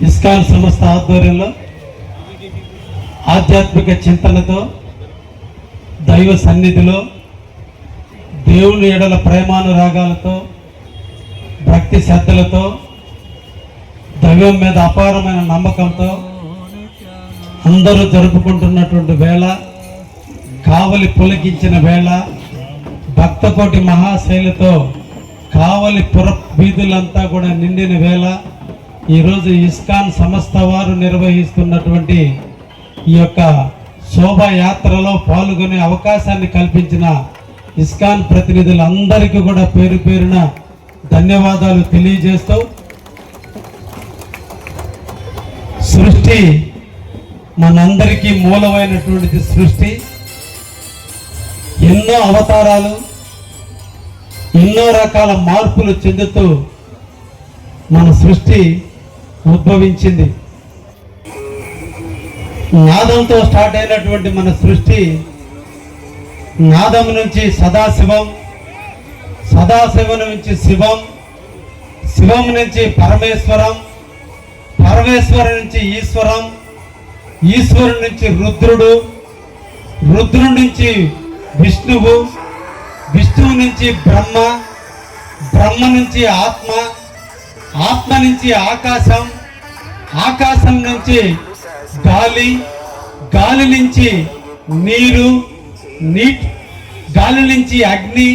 ISKCON సంస్థ ఆధ్వర్యంలో ఆధ్యాత్మిక చింతనతో దైవ సన్నిధిలో దేవుని ఎడల ప్రేమానురాగాలతో భక్తి శ్రద్ధలతో దైవం మీద అపారమైన నమ్మకంతో అందరూ జరుపుకుంటున్నటువంటి వేళ, కావలి పులకించిన వేళ, భక్తకోటి మహాశైలితో కావలి పుర వీధులంతా కూడా నిండిన వేళ, ఈరోజు ఇస్కాన్ సంస్థ వారు నిర్వహిస్తున్నటువంటి ఈ యొక్క శోభాయాత్రలో పాల్గొనే అవకాశాన్ని కల్పించిన ఇస్కాన్ ప్రతినిధులందరికీ కూడా పేరు పేరున ధన్యవాదాలు తెలియజేస్తూ, సృష్టి మనందరికీ మూలమైనటువంటిది సృష్టి. ఎన్నో అవతారాలు, ఎన్నో రకాల మార్పులు చెందుతూ మన సృష్టి ఉద్భవించింది. నాదంతో స్టార్ట్ అయినటువంటి మన సృష్టి నాదం నుంచి సదాశివం, సదాశివం నుంచి శివం, శివం నుంచి పరమేశ్వరం, పరమేశ్వరం నుంచి ఈశ్వరం, ఈశ్వరుడు నుంచి రుద్రుడు, రుద్రుడి నుంచి విష్ణువు, విష్ణువు నుంచి బ్రహ్మ, బ్రహ్మ నుంచి ఆత్మ, ఆత్మ నుంచి ఆకాశం, ఆకాశం నుంచి గాలి, గాలి నుంచి నీరు, గాలి నుంచి అగ్ని,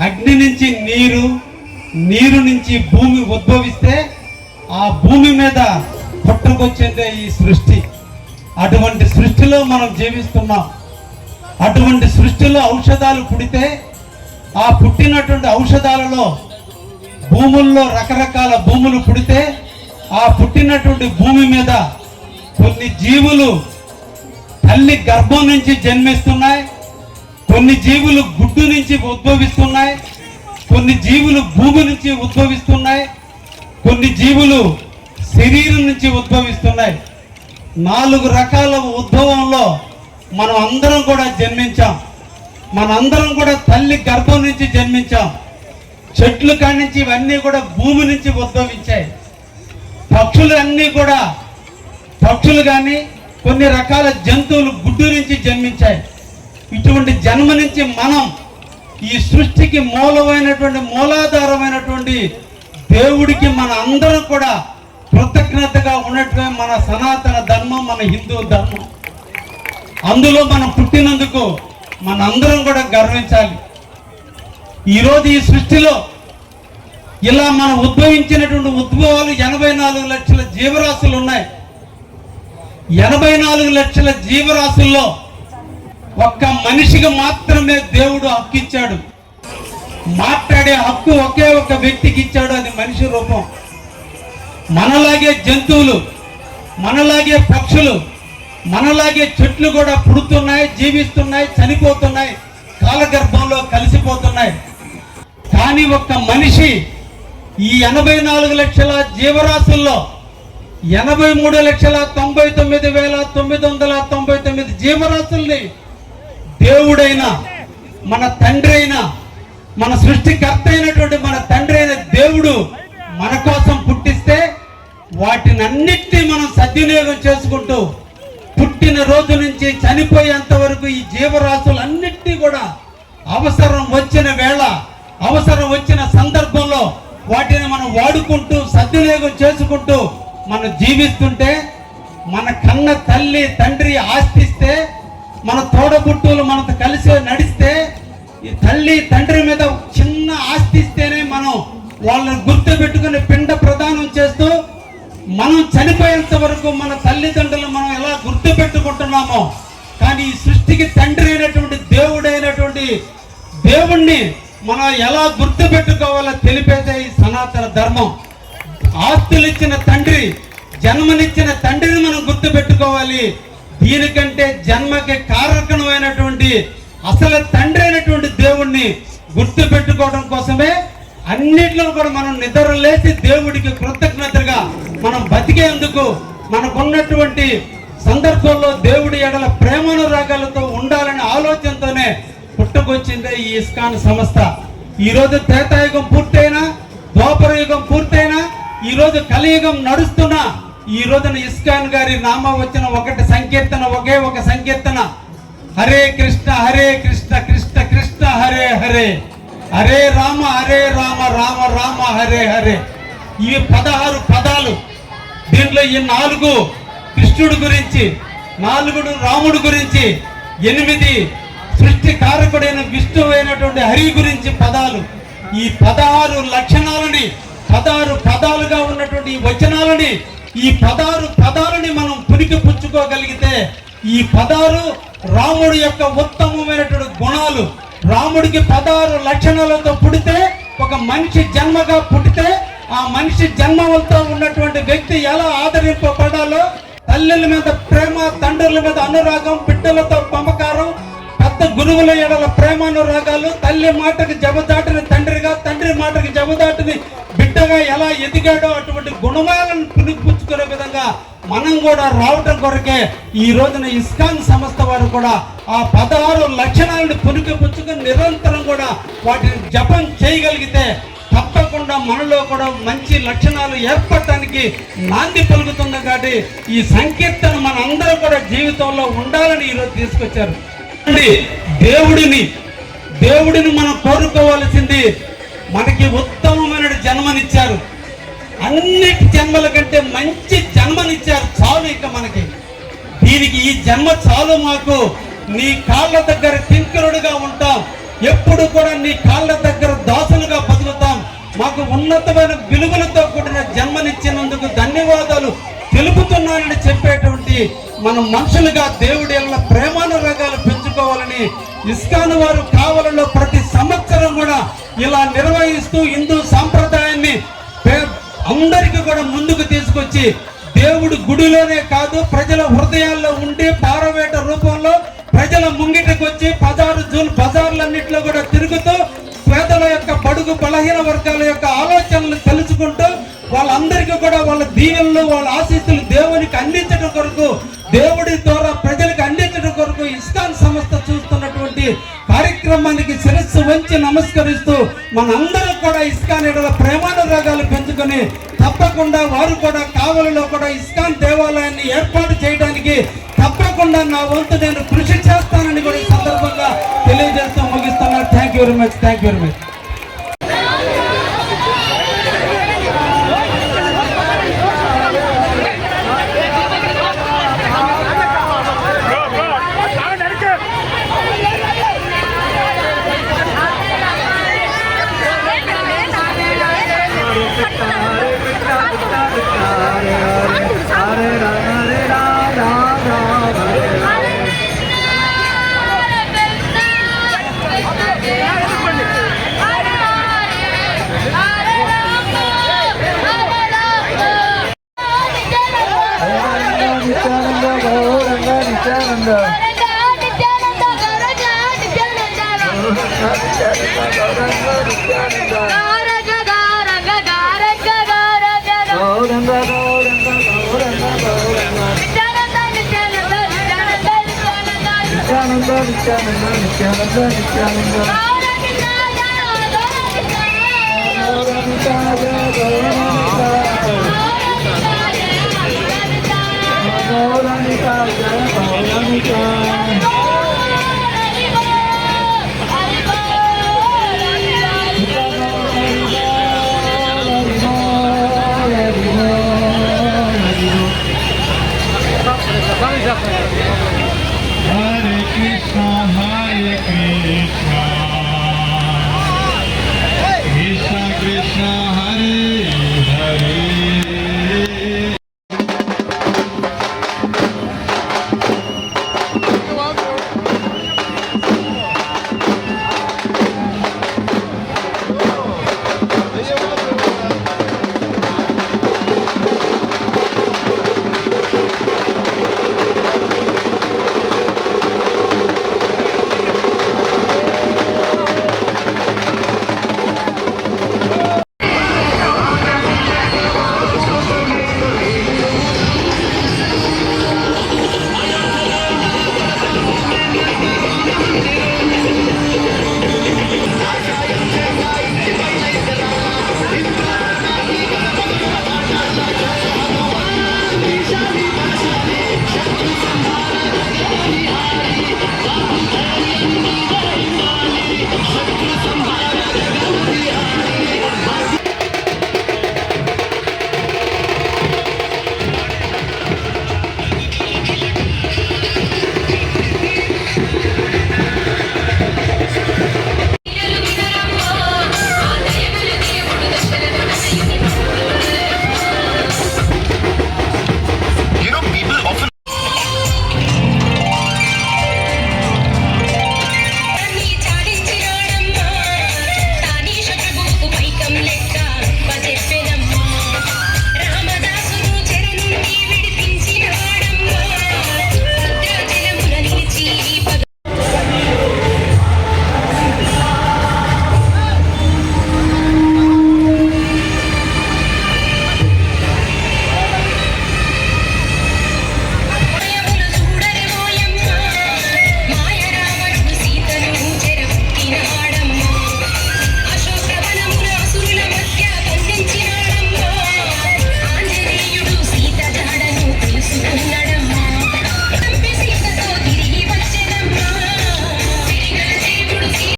అగ్ని నుంచి నీరు, నీరు నుంచి భూమి ఉద్భవిస్తే ఆ భూమి మీద పుట్టుకొచ్చిందే ఈ సృష్టి. అటువంటి సృష్టిలో మనం జీవిస్తున్నాం. అటువంటి సృష్టిలో ఔషధాలు పుడితే ఆ పుట్టినటువంటి ఔషధాలలో భూముల్లో రకరకాల భూములు పుడితే ఆ పుట్టినటువంటి భూమి మీద కొన్ని జీవులు తల్లి గర్భం నుంచి జన్మిస్తున్నాయి, కొన్ని జీవులు గుడ్డు నుంచి ఉద్భవిస్తున్నాయి, కొన్ని జీవులు భూమి నుంచి ఉద్భవిస్తున్నాయి, కొన్ని జీవులు శరీరం నుంచి ఉద్భవిస్తున్నాయి. 4 రకాల ఉద్భవంలో మనం అందరం కూడా జన్మించాం. మనందరం కూడా తల్లి గర్భం నుంచి జన్మించాం. చెట్లు కాడి నుంచి ఇవన్నీ కూడా భూమి నుంచి ఉద్భవించాయి. పక్షులు అన్నీ కూడా, పక్షులు కానీ కొన్ని రకాల జంతువులు గుడ్డు నుంచి జన్మించాయి. ఇటువంటి జన్మ నుంచి మనం ఈ సృష్టికి మూలమైనటువంటి మూలాధారమైనటువంటి దేవుడికి మన అందరం కూడా కృతజ్ఞతగా ఉన్నటువంటి మన సనాతన ధర్మం, మన హిందూ ధర్మం. అందులో మనం పుట్టినందుకు మన అందరం కూడా గర్వించాలి. ఈరోజు ఈ సృష్టిలో ఇలా మనం ఉద్భవించినటువంటి ఉద్భవాలు 84 లక్షల జీవరాశులు ఉన్నాయి. 84 లక్షల జీవరాశుల్లో ఒక్క మనిషికి మాత్రమే దేవుడు హక్కు ఇచ్చాడు. మాట్లాడే హక్కు ఒకే ఒక వ్యక్తికి ఇచ్చాడు, అది మనిషి రూపం. మనలాగే జంతువులు, మనలాగే పక్షులు, మనలాగే చెట్లు కూడా పుడుతున్నాయి, జీవిస్తున్నాయి, చనిపోతున్నాయి, కాలగర్భంలో కలిసిపోతున్నాయి. కానీ ఒక్క మనిషి ఈ 84 లక్షల జీవరాశుల్లో 83,99,999 జీవరాశుల్ని దేవుడైన మన తండ్రి అయిన, మన సృష్టికర్త అయినటువంటి మన తండ్రి అయిన దేవుడు మన కోసం పుట్టిస్తే వాటిని అన్నిటినీ మనం సద్వినియోగం చేసుకుంటూ పుట్టిన రోజు నుంచి చనిపోయేంత వరకు ఈ జీవరాశులన్నిటినీ కూడా అవసరం వచ్చిన వేళ, అవసరం వచ్చిన సందర్భంలో వాటిని మనం వాడుకుంటూ సద్వినియోగం చేసుకుంటూ మనం జీవిస్తుంటే, మన కన్న తల్లి తండ్రి ఆస్తిస్తే, మన తోడబుట్టులు మనతో కలిసి నడిస్తే, ఈ తల్లి తండ్రి మీద చిన్న ఆస్తిస్తేనే మనం వాళ్ళని గుర్తు పెట్టుకుని పిండ ప్రదానం చేస్తూ మనం చనిపోయేంత వరకు మన తల్లిదండ్రులు మనం ఎలా గుర్తు పెట్టుకుంటున్నామో, కానీ ఈ సృష్టికి తండ్రి అయినటువంటి దేవుడైనటువంటి దేవుణ్ణి మనం ఎలా గుర్తు పెట్టుకోవాలో తెలిపేదే ఈ సనాతన ధర్మం. ఆస్తులు ఇచ్చిన తండ్రి, జన్మనిచ్చిన తండ్రిని మనం గుర్తు పెట్టుకోవాలి. దీనికంటే జన్మకి కారకమైనటువంటి అసలు తండ్రి అయినటువంటి దేవుణ్ణి గుర్తు పెట్టుకోవడం కోసమే అన్నిట్లో కూడా మనం నిద్ర లేచి దేవుడికి కృతజ్ఞతగా మనం బతికేందుకు మనకున్నటువంటి సందర్భంలో దేవుడి ఎడల ప్రేమానురాగాలతో ఉండాలనే ఆలోచనతోనే పుట్టుకొచ్చిందే ఈ ఇస్కాన్ సంస్థ. ఈరోజు త్రేతాయుగం పూర్తయినా, ద్వాపర యుగం పూర్తయినా, ఈరోజు కలియుగం నడుస్తున్నా ఈ రోజున ఇస్కాన్ గారి నామ వచ్చిన ఒకటి సంకీర్తన, ఒకే ఒక సంకీర్తన, హరే కృష్ణ కృష్ణ కృష్ణ హరే హరే, హరే రామ రామ రామ హరే హరే. ఇవి 16 పదాలు. దీంట్లో ఈ 4 కృష్ణుడి గురించి, 4 రాముడి గురించి, 8 సృష్టి కారకుడైన విష్ణువు అయినటువంటి హరి గురించి పదాలు. ఈ 16 లక్షణాలని, 16 పదాలుగా ఉన్నటువంటి ఈ వచనాలని, ఈ 16 పదాలని మనం పునికి పుచ్చుకోగలిగితే, ఈ 16 రాముడి యొక్క ఉత్తమమైనటువంటి గుణాలు, రాముడికి 16 లక్షణాలతో పుడితే, ఒక మనిషి జన్మగా పుట్టితే ఆ మనిషి జన్మలతో ఉన్నటువంటి వ్యక్తి ఎలా ఆదరింపబడాలో, తల్లుల మీద ప్రేమ, తండ్రుల మీద అనురాగం, బిడ్డలతో మమకారం, పెద్ద గురువుల ఎడల ప్రేమానురాగాలు, తల్లి మాటకి జబదాటిని తండ్రిగా, తండ్రి మాటకి జబదాటిని బిడ్డగా ఎలా ఎదిగాడో అటువంటి గుణమాలను పునిపుచ్చుకునే విధంగా మనం కూడా రావటం కొరకే ఈ రోజున ఇస్కాన్ సంస్థ వారు కూడా ఆ 16 లక్షణాలను పునికిపుచ్చుకుని నిరంతరం కూడా వాటిని జపం చేయగలిగితే తప్పకుండా మనలో కూడా మంచి లక్షణాలు ఏర్పడటానికి నాంది పలుకుతుంది. కాబట్టి ఈ సంకీర్తన మన అందరూ కూడా జీవితంలో ఉండాలని ఈరోజు తీసుకొచ్చారు. దేవుడిని మనం కోరుకోవాల్సింది, మనకి ఉత్తమమైన జన్మనిచ్చారు, అన్నిటి జన్మల కంటే మంచి జన్మనిచ్చారు. చాలు ఇక మనకి, దీనికి ఈ జన్మ చాలు. మాకు నీ కాళ్ళ దగ్గర కింకరుడుగా ఉంటాం, ఎప్పుడు కూడా నీ కాళ్ళ దగ్గర దాసులుగా బతుకుతాం. మాకు ఉన్నతమైన విలువలతో కూడిన జన్మనిచ్చినందుకు ధన్యవాదాలు తెలుపుతున్నానని చెప్పేటువంటి మన మనుషులుగా దేవుడి వల్ల ప్రేమానురాగాలు పెంచుకోవాలని ఇస్కాన్ వారు కావలలో ప్రతి సంవత్సరం కూడా ఇలా నిర్వహిస్తూ హిందూ సాంప్రదాయాన్ని అందరికీ కూడా ముందుకు తీసుకొచ్చి, దేవుడు గుడిలోనే కాదు ప్రజల హృదయాల్లో ఉండి పారవేట రూపంలో ప్రజల ముంగిటికి వచ్చి బజార్లన్నింటిలో కూడా తిరుగుతూ పేదల యొక్క బడుగు బలహీన వర్గాల యొక్క ఆలోచనలు తెలుసుకుంటూ వాళ్ళందరికీ కూడా వాళ్ళ దీవెనలు, వాళ్ళ ఆశీస్సులు దేవునికి అందించడం కొరకు, దేవుడి ద్వారా ప్రజలకు అందించడం కొరకు ఇస్కాన్ సంస్థ చూస్తున్నటువంటి కార్యక్రమానికి శిరస్సు వంచి నమస్కరిస్తూ మనందరూ కూడా ఇస్కాన్ ఎడల ప్రేమానురాగాలు పెంచుకొని తప్పకుండా వారు కూడా కావలిలో కూడా ఇస్కాన్ దేవాలయాన్ని ఏర్పాటు చేయడానికి తప్పకుండా నా వంతు నేను కృషి చేస్తానని కూడా ఈ సందర్భంగా తెలియజేస్తూ ముగిస్తున్నాను. Thank you very much. Thank you very much. Vamos já.